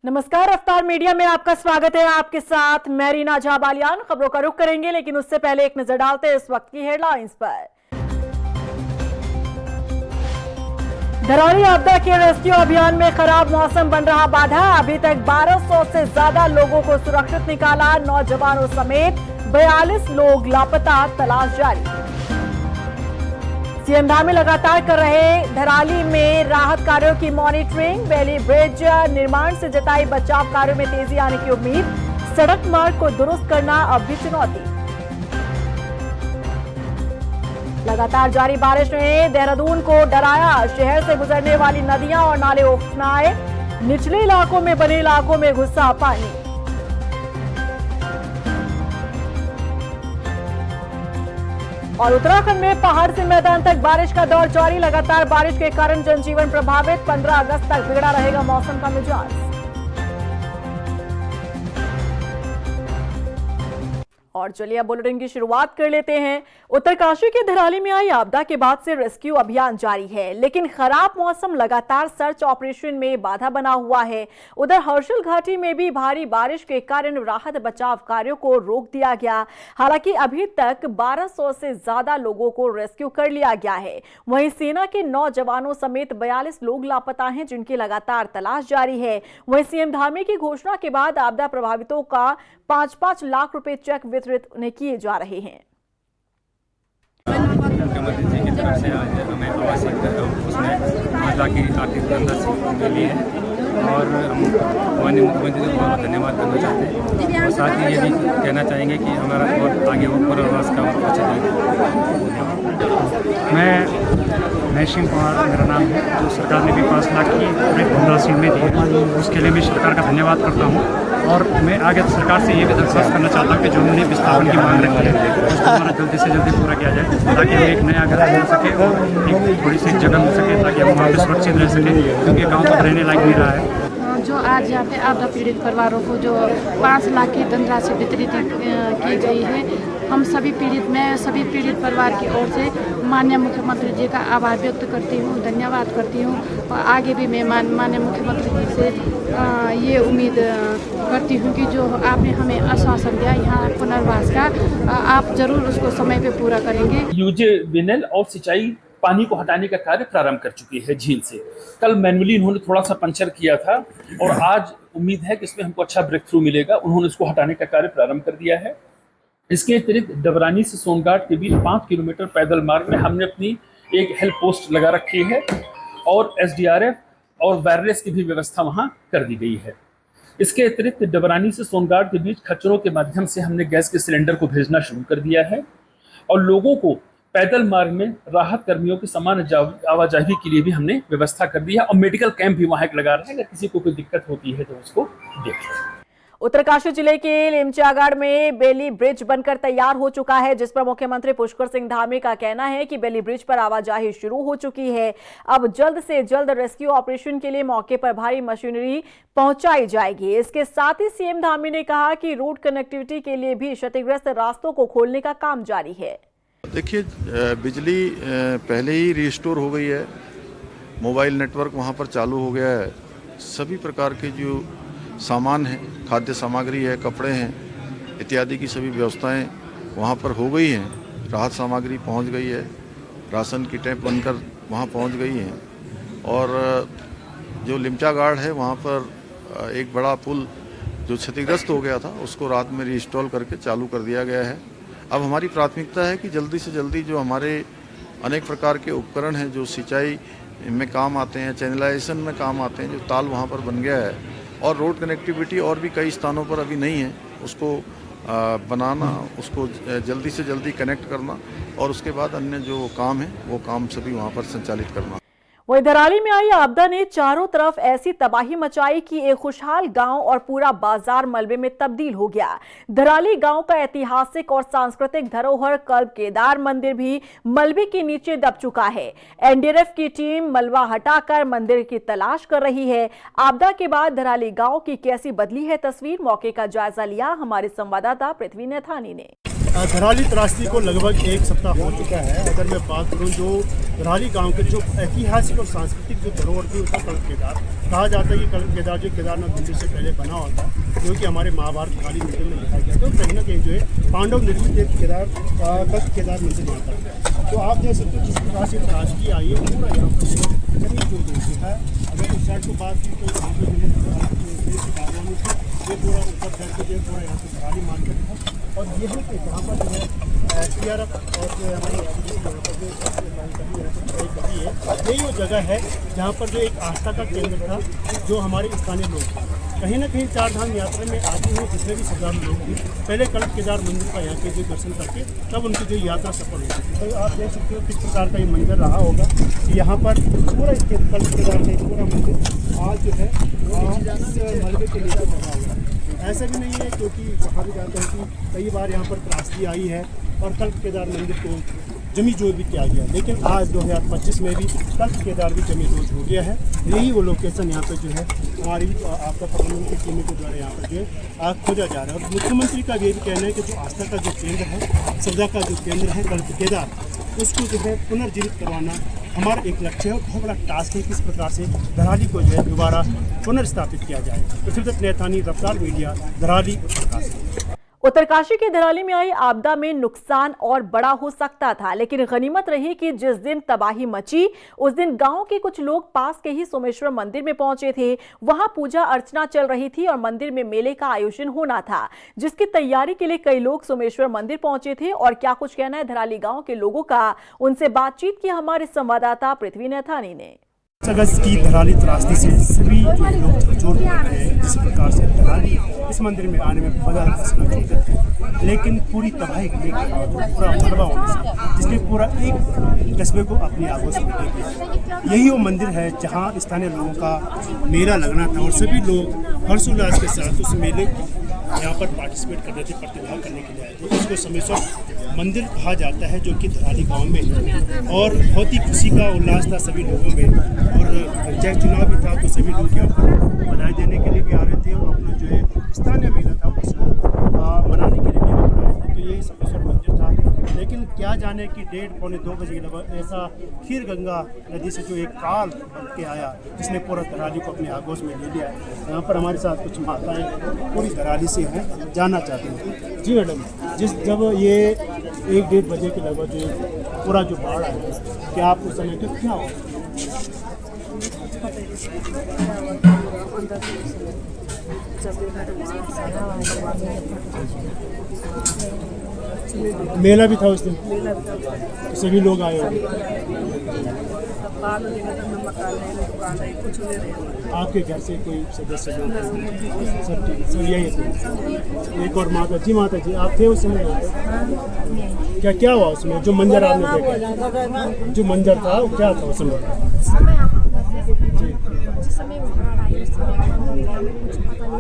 नमस्कार, रफ्तार मीडिया में आपका स्वागत है। आपके साथ मैं रीना झा बालियान। खबरों का रुख करेंगे, लेकिन उससे पहले एक नजर डालते हैं इस वक्त की हेडलाइंस पर। धरौली आपदा के रेस्क्यू अभियान में खराब मौसम बन रहा बाधा। अभी तक 1200 से ज्यादा लोगों को सुरक्षित निकाला। नौजवानों समेत 42 लोग लापता, तलाश जारी। सीएम धामी लगातार कर रहे धराली में राहत कार्यों की मॉनिटरिंग। बेली ब्रिज निर्माण से जताई बचाव कार्यों में तेजी आने की उम्मीद। सड़क मार्ग को दुरुस्त करना अब भी चुनौती। लगातार जारी बारिश ने देहरादून को डराया। शहर से गुजरने वाली नदियां और नाले उफनाए। निचले इलाकों में बने इलाकों में घुसा पानी। और उत्तराखंड में पहाड़ से मैदान तक बारिश का दौर जारी। लगातार बारिश के कारण जनजीवन प्रभावित। 15 अगस्त तक बिगड़ा रहेगा मौसम का मिजाज। और चलिए अब बुलेटिन की शुरुआत कर लेते हैं। उत्तरकाशी के धराली में आई आपदा के बाद से रेस्क्यू अभियान जारी है, लेकिन खराब मौसम लगातार सर्च ऑपरेशन में बाधा बना हुआ है। उधर हर्षल घाटी में भी भारी बारिश के कारण राहत बचाव कार्यों को रोक दिया गया। हालांकि अभी तक 1200 से ज्यादा लोगों को रेस्क्यू कर लिया गया है। वहीं सेना के 9 जवानों समेत 42 लोग लापता हैं, जिनकी लगातार तलाश जारी है। वहीं सीएम धामी की घोषणा के बाद आपदा प्रभावितों का 5-5 लाख रुपए चेक वितरित उन्हें किए जा रहे हैं। मुख्यमंत्री जी की तरफ से आज हमें आवासीय उसमें 5 लाख की आर्थिक धनराशि मिली है और हम माननीय मुख्यमंत्री जी को बहुत धन्यवाद करना चाहते हैं। और साथ ही ये भी कहना चाहेंगे कि हमारा और आगे वो पुनर्वास का अच्छा मैं सिंह कुमार मेरा नाम है। जो सरकार ने भी 5 लाख की धनराशि में दी है, उसके लिए मैं सरकार का धन्यवाद करता हूँ। और मैं आगे सरकार से ये भी दरख्वास्त करना चाहता हूँ कि जो हमने विस्थापन की मांग रखी है उसको हमारा जल्दी से जल्दी पूरा किया जाए, ताकि हमें एक नया घर मिल सके और एक थोड़ी सी जगह मिल सके, ताकि हम वहाँ पर सुरक्षित रह सकें, क्योंकि गाँव तो रहने लायक नहीं रहा है। जो आज यहाँ पे आपदा पीड़ित परिवारों को जो 5 लाख की धनराशि वितरित की गई है, हम सभी पीड़ित परिवार की ओर से माननीय मुख्यमंत्री जी का आभार व्यक्त करती हूँ, धन्यवाद करती हूँ। और आगे भी मैं माननीय मुख्यमंत्री जी से ये उम्मीद करती हूँ कि जो आपने हमें आश्वासन दिया यहाँ पुनर्वास का, आप जरूर उसको समय पे पूरा करेंगे। यूजेविनल और सिंचाई पानी को हटाने का कार्य प्रारंभ कर चुकी है झील से। कल मैनुअली इन्होंने थोड़ा सा पंचर किया था और आज उम्मीद है कि इसमें हमको अच्छा ब्रेक थ्रू मिलेगा। उन्होंने इसको हटाने का कार्य प्रारंभ कर दिया है। इसके अतिरिक्त डबरानी से सोनघाट के बीच 5 किलोमीटर पैदल मार्ग में हमने अपनी एक हेल्प पोस्ट लगा रखी है और SDRF और वायरलेस की भी व्यवस्था वहाँ कर दी गई है। इसके अतिरिक्त डबरानी से सोनघाट के बीच खच्चरों के माध्यम से हमने गैस के सिलेंडर को भेजना शुरू कर दिया है और लोगों को पैदल मार्ग में राहत कर्मियों की समान आवाजाही के लिए भी हमने व्यवस्था कर दी है और मेडिकल कैंप भी वहाँ लगा रहे हैं। अगर किसी को कोई दिक्कत होती है तो उसको देखें। उत्तरकाशी जिले के लिमचागढ़ में बेली ब्रिज बनकर तैयार हो चुका है, जिस पर मुख्यमंत्री पुष्कर सिंह धामी का कहना है कि बेली ब्रिज पर आवाजाही शुरू हो चुकी है। अब जल्द से जल्द रेस्क्यू ऑपरेशन के लिए मौके पर भारी मशीनरी पहुंचाई जाएगी। इसके साथ ही सीएम धामी ने कहा कि रोड कनेक्टिविटी के लिए भी क्षतिग्रस्त रास्तों को खोलने का काम जारी है। देखिए, बिजली पहले ही रिस्टोर हो गई है, मोबाइल नेटवर्क वहाँ पर चालू हो गया है। सभी प्रकार के जो सामान है, खाद्य सामग्री है, कपड़े हैं इत्यादि की सभी व्यवस्थाएं वहाँ पर हो गई हैं। राहत सामग्री पहुँच गई है, राशन की टैंक बनकर वहाँ पहुँच गई हैं। और जो लिमचागढ़ है वहाँ पर एक बड़ा पुल जो क्षतिग्रस्त हो गया था उसको रात में रीइंस्टॉल करके चालू कर दिया गया है। अब हमारी प्राथमिकता है कि जल्दी से जल्दी जो हमारे अनेक प्रकार के उपकरण हैं जो सिंचाई में काम आते हैं, चैनलाइजेशन में काम आते हैं, जो ताल वहाँ पर बन गया है और रोड कनेक्टिविटी और भी कई स्थानों पर अभी नहीं है, उसको बनाना, उसको जल्दी से जल्दी कनेक्ट करना और उसके बाद अन्य जो काम है वो काम सभी वहाँ पर संचालित करना। वहीं धराली में आई आपदा ने चारों तरफ ऐसी तबाही मचाई कि एक खुशहाल गांव और पूरा बाजार मलबे में तब्दील हो गया। धराली गांव का ऐतिहासिक और सांस्कृतिक धरोहर कल्ब केदार मंदिर भी मलबे के नीचे दब चुका है। एनडीआरएफ की टीम मलबा हटाकर मंदिर की तलाश कर रही है। आपदा के बाद धराली गांव की कैसी बदली है तस्वीर, मौके का जायजा लिया हमारे संवाददाता पृथ्वी नैथानी ने। धराली त्रासदी को लगभग 1 सप्ताह हो चुका है। अगर मैं बात करूं, जो धराली गांव के जो ऐतिहासिक और सांस्कृतिक जो धरोहर थी उसका कल्प केदार कहा जाता है कि कल्प केदार जो केदारनाथ मंदिर से पहले बना हुआ था, जो कि हमारे महाभारत काली मंदिर में लिखा गया था। तो कहीं ना कहीं जो है पांडव निर्मित एक कल्प केदार मंदिर यहाँ पर। तो आप देख सकते हो जिस प्रकार से त्रासदी आई है पूरा यहाँ पर जमीन जो देखा है। अगर उस साइड को बात की तो यहाँ पर ये पूरा ऊपर करके जो पूरा यहाँ पे धराली मार्केट है। और यहीं पे जहाँ पर जो है CRF और जो हमारी यही वो जगह है जहाँ पर जो एक आस्था का केंद्र था, जो हमारे स्थानीय लोग थे। कहीं ना कहीं 4 धाम यात्रा में आते हुए जितने भी श्रद्धालु लोग थे, पहले कल्प केदार मंदिर का यहाँ के जो दर्शन करके तब उनकी जो यात्रा सफल होती थी। तो आप देख सकते हो किस प्रकार का ये मंदिर रहा होगा कि यहाँ पर पूरा कल्प केदार का पूरा मंदिर आज जो है मलबे के नीचे बना हुआ है। ऐसा भी नहीं है, क्योंकि कहा भी जाता है कि कई बार यहाँ पर त्रासदी आई है और कल्प केदार मंदिर को जमी जोत भी किया गया, लेकिन आज 2025 में भी कल्प केदार भी जमी जोत हो गया है। यही वो लोकेशन यहाँ पर जो है हमारी आपदा प्रबंधन की टीमों के द्वारा यहाँ पर जो है खोजा जा रहा है। और मुख्यमंत्री का ये भी कहना है कि जो आस्था का जो केंद्र है, श्रद्धा का जो केंद्र है कल्प केदार, उसको जो है पुनर्जीवित करवाना हमारा एक लक्ष्य है और बहुत बड़ा टास्क है। किस प्रकार से धराली को जो है दोबारा पुनर्स्थापित किया जाए। पृथ्वीदत्त नैथानी, रफ्तार मीडिया, धराली, उत्तरकाशी। उत्तरकाशी के धराली में आई आपदा में नुकसान और बड़ा हो सकता था, लेकिन गनीमत रही कि जिस दिन तबाही मची उस दिन गांव के कुछ लोग पास के ही सोमेश्वर मंदिर में पहुंचे थे। वहां पूजा अर्चना चल रही थी और मंदिर में मेले का आयोजन होना था, जिसकी तैयारी के लिए कई लोग सोमेश्वर मंदिर पहुंचे थे। और क्या कुछ कहना है धराली गाँव के लोगों का, उनसे बातचीत की हमारे संवाददाता पृथ्वी नैथानी ने। अगस्त की धराली त्रासदी से सभी लोग झकझोर पड़ रहे हैं। जिस प्रकार से धराली इस मंदिर में आने में बहुत ज़्यादा फसना चाहिए थे, लेकिन पूरी तबाही के लिए पूरा मलबा होने से जिसने पूरा एक कस्बे को अपनी आगोश में ले गया। यही वो मंदिर है जहाँ स्थानीय लोगों का मेला लगना था और सभी लोग हर्षोल्लास के साथ उस मेले यहाँ पर पार्टिसिपेट कर रहे थे, प्रतिभाग करने के लिए आए थे। इसको सोमेश्वर मंदिर कहा जाता है, जो कि धराली गांव में है। और बहुत ही खुशी का उल्लास था सभी लोगों में। और पंचायत चुनाव भी था तो सभी लोग यहाँ पर बधाई देने के लिए भी आ रहे थे और अपना जो है स्थानीय मेला था उसको मनाने के लिए भी यहाँ पर आए थे। तो यही सोमेश्वर मंदिर था। लेकिन क्या जाने कि 1:30-2 बजे लगभग ऐसा खीर गंगा नदी से जो एक काल बन के आया, जिसने पूरा धराली को अपने आगोश में ले लिया। यहाँ पर हमारे साथ कुछ माताएं पूरी धराली से हैं, जानना चाहते हैं। जी मैडम, जब ये 1-1:30 बजे के लगभग जो पूरा जो बाढ़ आया, क्या आप उस समय तो क्या हो? मेला भी था उस दिन, तो सभी लोग आए होंगे। आपके घर से कोई सदस्य लोग? सब ठीक, सब यही है। एक और माता जी, माता जी आप थे उस समय? क्या क्या हुआ उसमें? जो मंजर आपने देखा, जो मंजर था वो क्या था उस समय?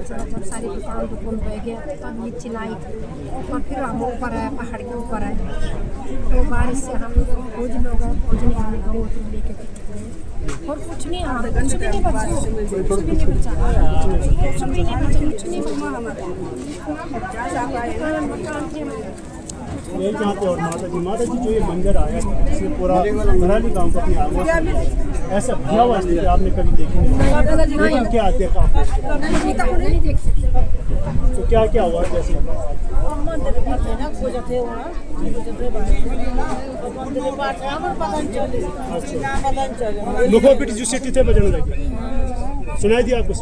जब सारी दुकान बह गया तब ये चिल्लाई और फिर हम ऊपर आए, पहाड़ के ऊपर आए। तो बारिश से हम फौज लोग फौज ने हमें गाँव लेके और कुछ नहीं, कुछ भी नहीं बचा, कुछ भी नहीं बचा, यही चाहते। और माता जी जो ये मंजर आया इसमें पूरा धराली गांव को अपनी आगोश में, ऐसा भयावह स्थिति आपने कभी देखी नहीं, लेकिन क्या देखा आपने? तो क्या क्या हुआ? जैसे लोकोपिट जो सिटी थे बजने लगे, सुनाई दिया आपको?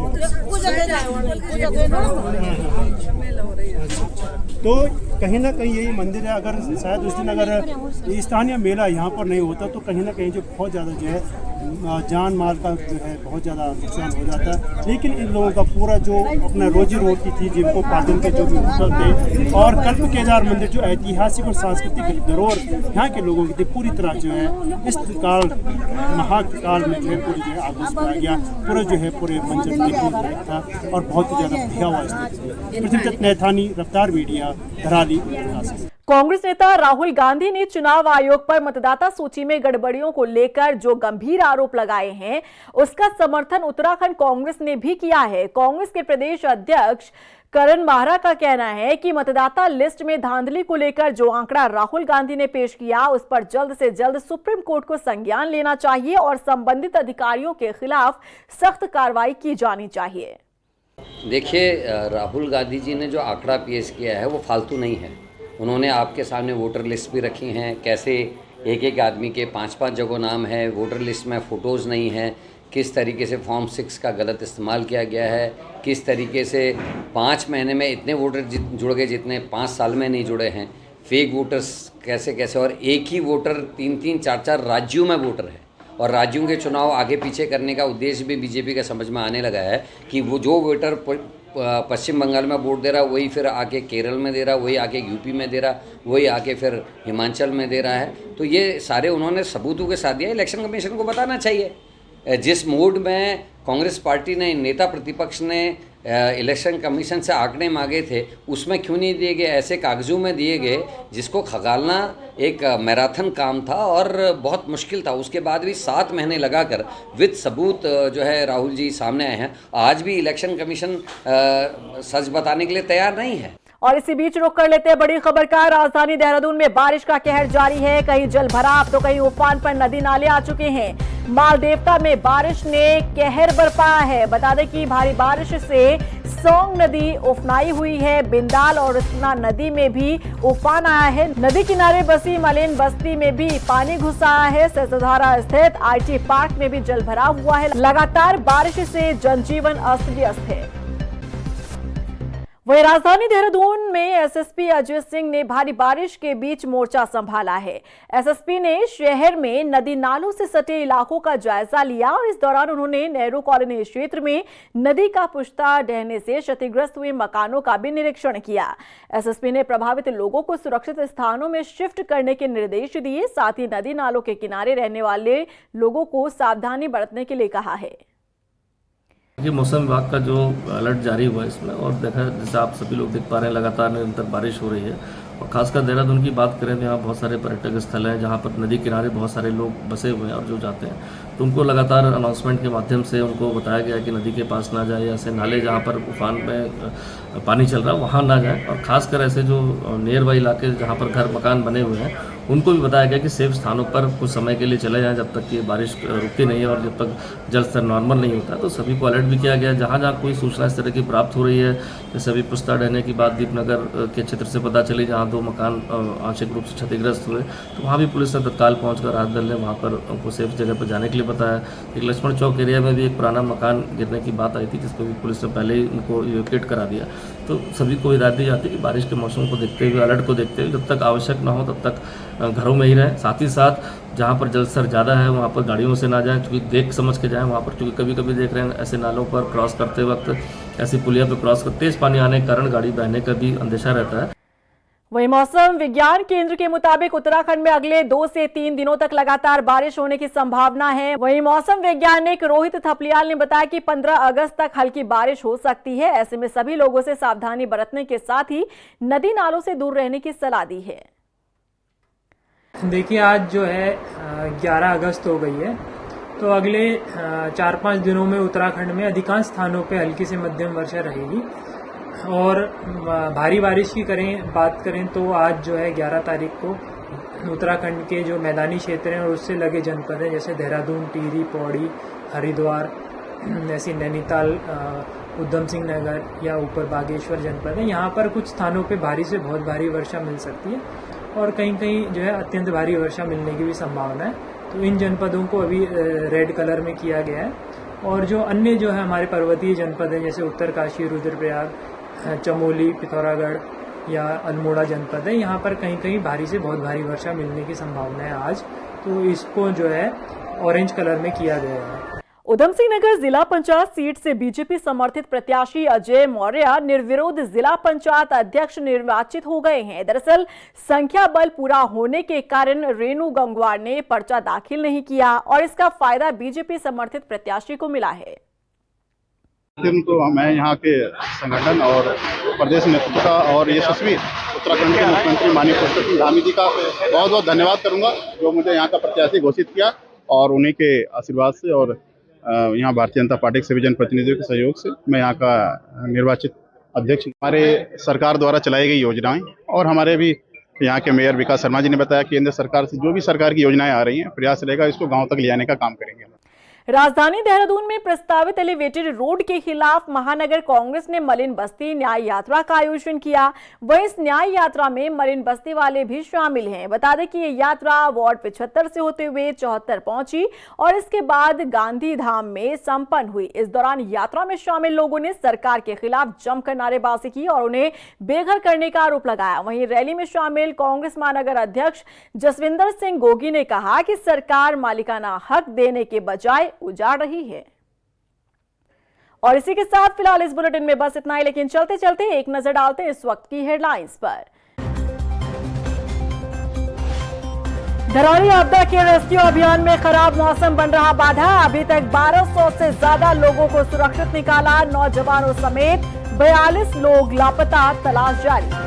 तो कहीं ना कहीं यही मंदिर है। अगर शायद उस दिन अगर स्थानीय मेला यहाँ पर नहीं होता तो कहीं ना कहीं जो बहुत ज़्यादा जो है जान माल का जो है बहुत ज़्यादा नुकसान हो जाता है। लेकिन इन लोगों का पूरा जो अपना रोजी रोटी थी, जिनको पाटन के जो भी होटल थे और कल्प केदार मंदिर जो ऐतिहासिक और सांस्कृतिक धरोहर यहाँ के लोगों की थी, पूरी तरह जो है इस काल महाकाल में जो है पूरी जो है आगोश में आ गया। पूरा जो है पूरे मंजर देखने था और बहुत ही ज़्यादा भयावह स्थिति थी। पृथ्वीदत्त नैथानी, रफ्तार मीडिया, धराली। कांग्रेस नेता राहुल गांधी ने चुनाव आयोग पर मतदाता सूची में गड़बड़ियों को लेकर जो गंभीर आरोप लगाए हैं, उसका समर्थन उत्तराखंड कांग्रेस ने भी किया है। कांग्रेस के प्रदेश अध्यक्ष करण माहरा का कहना है कि मतदाता लिस्ट में धांधली को लेकर जो आंकड़ा राहुल गांधी ने पेश किया, उस पर जल्द से जल्द सुप्रीम कोर्ट को संज्ञान लेना चाहिए और संबंधित अधिकारियों के खिलाफ सख्त कार्रवाई की जानी चाहिए। देखिए, राहुल गांधी जी ने जो आंकड़ा पेश किया है वो फालतू नहीं है। उन्होंने आपके सामने वोटर लिस्ट भी रखी हैं, कैसे एक एक आदमी के 5-5 जगह नाम है, वोटर लिस्ट में फ़ोटोज़ नहीं हैं, किस तरीके से फॉर्म 6 का गलत इस्तेमाल किया गया है, किस तरीके से 5 महीने में इतने वोटर जुड़ गए जितने 5 साल में नहीं जुड़े हैं, फेक वोटर्स कैसे कैसे, और एक ही वोटर 3-3, 4-4 राज्यों में वोटर है। और राज्यों के चुनाव आगे पीछे करने का उद्देश्य भी बीजेपी का समझ में आने लगा है कि वो जो वोटर पश्चिम बंगाल में वोट दे रहा, वही फिर आके केरल में दे रहा, वही आके यूपी में दे रहा, वही आके फिर हिमाचल में दे रहा है। तो ये सारे उन्होंने सबूतों के साथ दिया। इलेक्शन कमीशन को बताना चाहिए। जिस मूड में कांग्रेस पार्टी ने, नेता प्रतिपक्ष ने इलेक्शन कमीशन से आंकड़े मांगे थे, उसमें क्यों नहीं दिए गए? ऐसे कागजों में दिए गए जिसको खगालना एक मैराथन काम था और बहुत मुश्किल था। उसके बाद भी 7 महीने लगाकर विद सबूत जो है राहुल जी सामने आए हैं। आज भी इलेक्शन कमीशन सच बताने के लिए तैयार नहीं है। और इसी बीच रुक कर लेते हैं बड़ी खबर का। राजधानी देहरादून में बारिश का कहर जारी है। कहीं जल भराव तो कहीं उफान पर नदी नाले आ चुके हैं। मालदेवता में बारिश ने कहर बरपाया है। बता दें कि भारी बारिश से सोंग नदी उफनाई हुई है। बिंदाल और रत्ना नदी में भी उफान आया है। नदी किनारे बसी मलिन बस्ती में भी पानी घुस आया है। ससधारा स्थित IT पार्क में भी जल भराव हुआ है। लगातार बारिश से जनजीवन अस्त व्यस्त है। वहीं राजधानी देहरादून में SSP अजय सिंह ने भारी बारिश के बीच मोर्चा संभाला है। SSP ने शहर में नदी नालों से सटे इलाकों का जायजा लिया और इस दौरान उन्होंने नेहरू कॉलोनी क्षेत्र में नदी का पुश्ता ढहने से क्षतिग्रस्त हुए मकानों का भी निरीक्षण किया। SSP ने प्रभावित लोगों को सुरक्षित स्थानों में शिफ्ट करने के निर्देश दिए। साथ ही नदी नालों के किनारे रहने वाले लोगों को सावधानी बरतने के लिए कहा है। ये मौसम विभाग का जो अलर्ट जारी हुआ है इसमें, और देखा जैसे आप सभी लोग देख पा रहे हैं, लगातार निरंतर बारिश हो रही है। और खासकर देहरादून की बात करें तो यहाँ बहुत सारे पर्यटक स्थल हैं जहाँ पर नदी किनारे बहुत सारे लोग बसे हुए हैं और जो जाते हैं तो उनको लगातार अनाउंसमेंट के माध्यम से उनको बताया गया कि नदी के पास ना जाए, ऐसे नाले जहाँ पर उफान में पानी चल रहा है वहाँ ना जाए। और खासकर ऐसे जो नियर बाई इलाके जहाँ पर घर मकान बने हुए हैं उनको भी बताया गया कि सेफ स्थानों पर कुछ समय के लिए चले जाएं जब तक कि बारिश रुकती नहीं है और जब तक जल स्तर नॉर्मल नहीं होता। तो सभी को अलर्ट भी किया गया। जहाँ जहाँ कोई सूचना इस तरह की प्राप्त हो रही है, जैसे अभी पुश्ता ढहने की बात दीपनगर के क्षेत्र से पता चली जहाँ 2 मकान आंशिक रूप से क्षतिग्रस्त हुए, तो वहाँ भी पुलिस ने तत्काल पहुँचकर राहत दल ने वहाँ पर उनको सेफ जगह पर जाने के लिए बताया। एक लक्ष्मण चौक एरिया में भी एक पुराना मकान गिरने की बात आई थी जिस पर भी पुलिस ने पहले ही उनको इवैक्यूएट करा दिया। तो सभी को हिदायत दी जाती है कि बारिश के मौसम को देखते हुए, अलर्ट को देखते हुए जब तक आवश्यक ना हो तब तक घरों में ही रहें। साथ ही साथ जहाँ पर जल स्तर ज़्यादा है वहाँ पर गाड़ियों से ना जाएं, क्योंकि देख समझ के जाएं वहाँ पर, क्योंकि कभी कभी देख रहे हैं ऐसे नालों पर क्रॉस करते वक्त, ऐसी पुलिया पर क्रॉस करते तेज पानी आने के कारण गाड़ी बहने का भी अंदेशा रहता है। वहीं मौसम विज्ञान केंद्र के मुताबिक उत्तराखंड में अगले 2 से 3 दिनों तक लगातार बारिश होने की संभावना है। वहीं मौसम वैज्ञानिक रोहित थपलियाल ने बताया कि 15 अगस्त तक हल्की बारिश हो सकती है। ऐसे में सभी लोगों से सावधानी बरतने के साथ ही नदी नालों से दूर रहने की सलाह दी है। देखिए, आज जो है 11 अगस्त हो गई है, तो अगले 4-5 दिनों में उत्तराखंड में अधिकांश स्थानों पे हल्की से मध्यम वर्षा रहेगी। और भारी बारिश की बात करें तो आज जो है 11 तारीख को उत्तराखंड के जो मैदानी क्षेत्र हैं और उससे लगे जनपद हैं जैसे देहरादून, टिहरी, पौड़ी, हरिद्वार, ऐसी नैनीताल, उधम सिंह नगर या ऊपर बागेश्वर जनपद है, यहाँ पर कुछ स्थानों पे भारी से बहुत भारी वर्षा मिल सकती है और कहीं कहीं जो है अत्यंत भारी वर्षा मिलने की भी संभावना है। तो इन जनपदों को अभी रेड कलर में किया गया है। और जो अन्य जो है हमारे पर्वतीय जनपद हैं जैसे उत्तरकाशी, रुद्रप्रयाग, चमोली, पिथौरागढ़ या अल्मोड़ा जनपद है, यहाँ पर कहीं कहीं भारी से बहुत भारी वर्षा मिलने की संभावना है आज। तो इसको जो है ऑरेंज कलर में किया गया है। उधम सिंह नगर जिला पंचायत सीट से बीजेपी समर्थित प्रत्याशी अजय मौर्य निर्विरोध जिला पंचायत अध्यक्ष निर्वाचित हो गए हैं। दरअसल संख्या बल पूरा होने के कारण रेणु गंगवार ने पर्चा दाखिल नहीं किया और इसका फायदा बीजेपी समर्थित प्रत्याशी को मिला है। तो मैं यहाँ के संगठन और प्रदेश नेतृत्व का और यशस्वी उत्तराखंड के मुख्यमंत्री माननीय पुष्कर सिंह धामी जी का बहुत बहुत धन्यवाद करूंगा, जो मुझे यहाँ का प्रत्याशी घोषित किया, और उन्हीं के आशीर्वाद से और यहाँ भारतीय जनता पार्टी के सभी जनप्रतिनिधियों के सहयोग से मैं यहाँ का निर्वाचित अध्यक्ष। हमारे सरकार द्वारा चलाई गई योजनाएं और हमारे भी यहाँ के मेयर विकास शर्मा जी ने बताया, केंद्र सरकार से जो भी सरकार की योजनाएं आ रही हैं, प्रयास रहेगा इसको गाँव तक ले जाने का काम करेंगे। राजधानी देहरादून में प्रस्तावित एलिवेटेड रोड के खिलाफ महानगर कांग्रेस ने मलिन बस्ती न्याय यात्रा का आयोजन किया। वहीं इस न्याय यात्रा में मलिन बस्ती वाले भी शामिल हैं। बता दें कि ये यात्रा वार्ड 75 से होते हुए 74 पहुंची और इसके बाद गांधी धाम में संपन्न हुई। इस दौरान यात्रा में शामिल लोगों ने सरकार के खिलाफ जमकर नारेबाजी की और उन्हें बेघर करने का आरोप लगाया। वहीं रैली में शामिल कांग्रेस महानगर अध्यक्ष जसविंदर सिंह गोगी ने कहा कि सरकार मालिकाना हक देने के बजाय उजाड़ रही है। और इसी के साथ फिलहाल इस बुलेटिन में बस इतना ही, लेकिन चलते चलते एक नजर डालते हैं इस वक्त की हेडलाइंस पर। धरौली आपदा के रेस्क्यू अभियान में खराब मौसम बन रहा बाधा। अभी तक 1200 से ज्यादा लोगों को सुरक्षित निकाला। नौजवानों समेत 42 लोग लापता, तलाश जारी।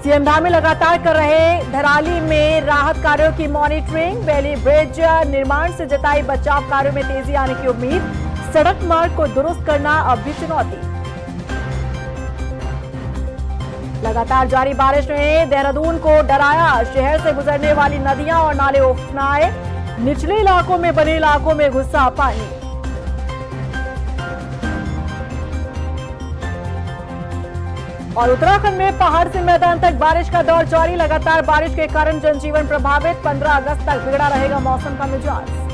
सीएम धामी लगातार कर रहे धराली में राहत कार्यों की मॉनिटरिंग। बेली ब्रिज निर्माण से जताई बचाव कार्यों में तेजी आने की उम्मीद। सड़क मार्ग को दुरुस्त करना अब भी चुनौती। लगातार जारी बारिश ने देहरादून को डराया। शहर से गुजरने वाली नदियां और नाले उफनाए। निचले इलाकों में बने इलाकों में घुसा पानी। और उत्तराखंड में पहाड़ से मैदान तक बारिश का दौर जारी। लगातार बारिश के कारण जनजीवन प्रभावित। 15 अगस्त तक बिगड़ा रहेगा मौसम का मिजाज।